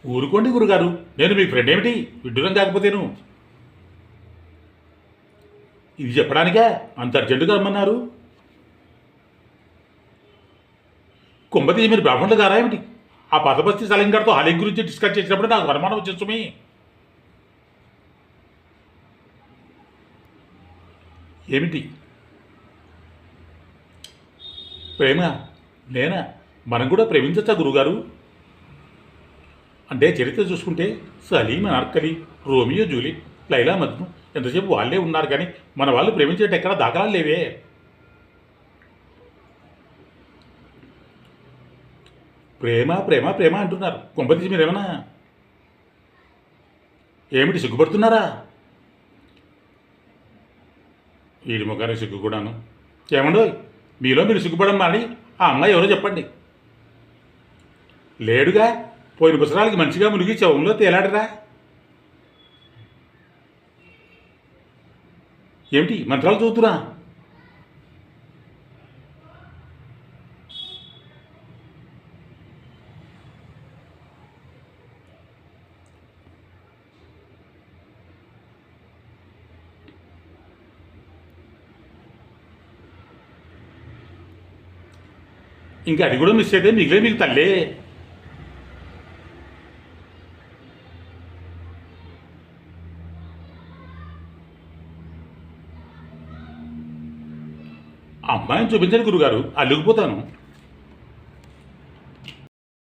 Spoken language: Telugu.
ఊరుకోండి గురుగారు, నేను మీ ఫ్రెండ్ ఏమిటి విడ్డూరం కాకపోతేను. ఇది చెప్పడానికే అంత అర్జెంటుగా రమ్మన్నారు? కుంభతీసి మీరు బ్రాహ్మణులు గారా ఏమిటి? ఆ పదబస్తి సలంగారితో హాలింగ్ గురించి డిస్కస్ చేసినప్పుడు నాకు అనుమానం వచ్చేస్తుంది. ఏమిటి ప్రేమ? నేనా? మనం కూడా ప్రేమించచ్చా గురుగారు? అంటే చరిత్ర చూసుకుంటే సలీం అనార్కలి, రోమియో జూలియట్, లైలా మజ్ను ఎంతసేపు వాళ్ళే ఉన్నారు, కానీ మన వాళ్ళు ప్రేమించేట ఎక్కడ దాఖలాలు లేవే. ప్రేమ ప్రేమ ప్రేమ అంటున్నారు. కొంపతీసి మీరేమన్నా ఏమిటి సిగ్గుపడుతున్నారా? వీడి ముఖానికి సిగ్గు కూడాను. ఏమండో, మీలో మీరు సిగ్గుపడం మాని ఆ అమ్మాయి ఎవరో చెప్పండి. లేడుగా, పోయిన పుసరాలకి మంచిగా మునిగి చెవంలో తేలాడరా. ఏమిటి మంత్రాలు చదువుతున్నా? ఇంకా అది కూడా మిస్ అయితే మిగిలే మీకు తల్లే. అమ్మాయిని చూపించండి గురుగారు, అల్లుకుపోతాను.